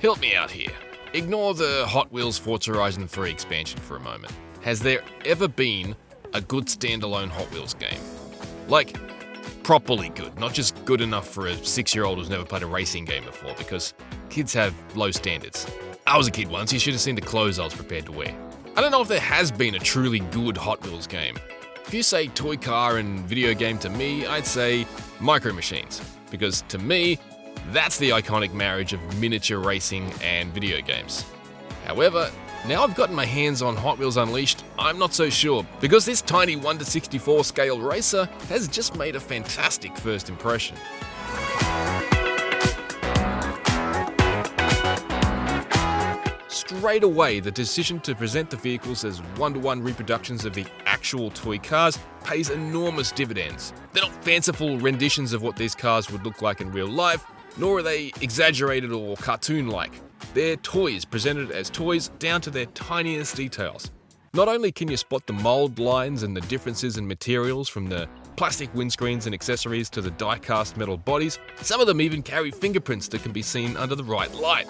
Help me out here. Ignore the Hot Wheels Forza Horizon 3 expansion for a moment. Has there ever been a good standalone Hot Wheels game? Like, properly good, not just good enough for a 6-year-old who's never played a racing game before, because kids have low standards. I was a kid once, you should have seen the clothes I was prepared to wear. I don't know if there has been a truly good Hot Wheels game. If you say toy car and video game to me, I'd say Micro Machines, because to me, that's the iconic marriage of miniature racing and video games. However, now I've gotten my hands on Hot Wheels Unleashed, I'm not so sure, because this tiny 1:64 scale racer has just made a fantastic first impression. Straight away, the decision to present the vehicles as one-to-one reproductions of the actual toy cars pays enormous dividends. They're not fanciful renditions of what these cars would look like in real life, nor are they exaggerated or cartoon-like. They're toys presented as toys down to their tiniest details. Not only can you spot the mold lines and the differences in materials from the plastic windscreens and accessories to the die-cast metal bodies, some of them even carry fingerprints that can be seen under the right light.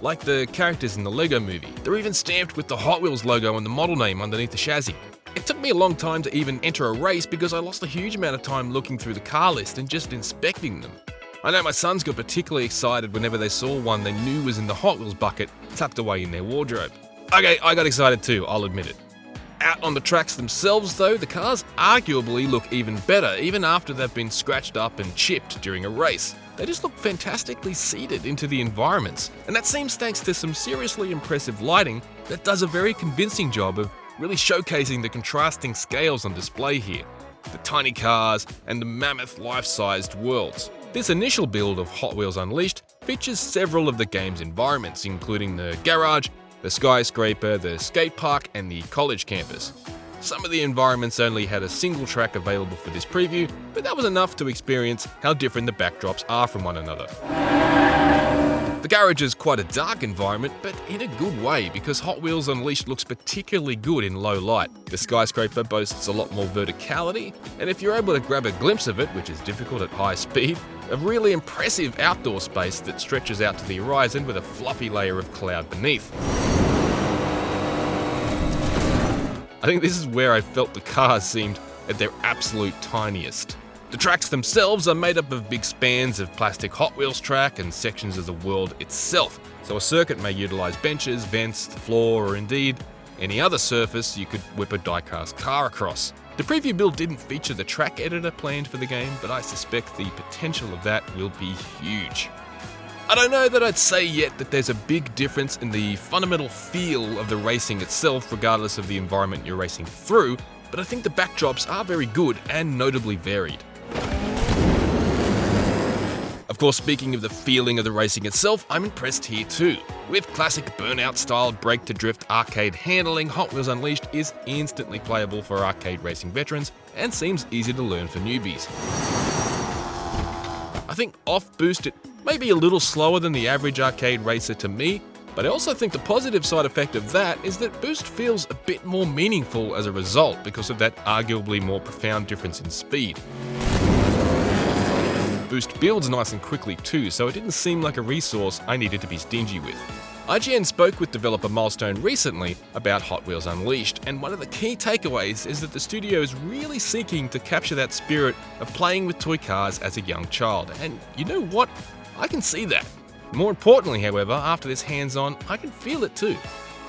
Like the characters in the Lego movie, they're even stamped with the Hot Wheels logo and the model name underneath the chassis. It took me a long time to even enter a race because I lost a huge amount of time looking through the car list and just inspecting them. I know my sons got particularly excited whenever they saw one they knew was in the Hot Wheels bucket tucked away in their wardrobe. Okay, I got excited too, I'll admit it. Out on the tracks themselves though, the cars arguably look even better, even after they've been scratched up and chipped during a race. They just look fantastically seated into the environments, and that seems thanks to some seriously impressive lighting that does a very convincing job of really showcasing the contrasting scales on display here. The tiny cars and the mammoth life-sized worlds. This initial build of Hot Wheels Unleashed features several of the game's environments, including the garage, the skyscraper, the skate park, and the college campus. Some of the environments only had a single track available for this preview, but that was enough to experience how different the backdrops are from one another. The garage is quite a dark environment, but in a good way because Hot Wheels Unleashed looks particularly good in low light. The skyscraper boasts a lot more verticality, and if you're able to grab a glimpse of it, which is difficult at high speed, a really impressive outdoor space that stretches out to the horizon with a fluffy layer of cloud beneath. I think this is where I felt the cars seemed at their absolute tiniest. The tracks themselves are made up of big spans of plastic Hot Wheels track and sections of the world itself, so a circuit may utilise benches, vents, the floor, or indeed any other surface you could whip a die-cast car across. The preview build didn't feature the track editor planned for the game, but I suspect the potential of that will be huge. I don't know that I'd say yet that there's a big difference in the fundamental feel of the racing itself regardless of the environment you're racing through, but I think the backdrops are very good and notably varied. Of course, speaking of the feeling of the racing itself, I'm impressed here too. With classic Burnout-style brake-to-drift arcade handling, Hot Wheels Unleashed is instantly playable for arcade racing veterans and seems easy to learn for newbies. I think off-boost it may be a little slower than the average arcade racer to me, but I also think the positive side effect of that is that boost feels a bit more meaningful as a result because of that arguably more profound difference in speed. Boost builds nice and quickly too, so it didn't seem like a resource I needed to be stingy with. IGN spoke with developer Milestone recently about Hot Wheels Unleashed, and one of the key takeaways is that the studio is really seeking to capture that spirit of playing with toy cars as a young child, and you know what? I can see that. More importantly, however, after this hands-on, I can feel it too.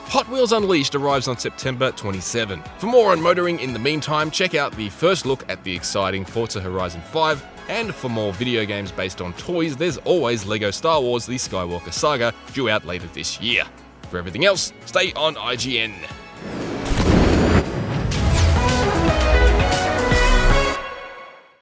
Hot Wheels Unleashed arrives on September 27. For more on motoring in the meantime, check out the first look at the exciting Forza Horizon 5, and for more video games based on toys, there's always LEGO Star Wars The Skywalker Saga, due out later this year. For everything else, stay on IGN.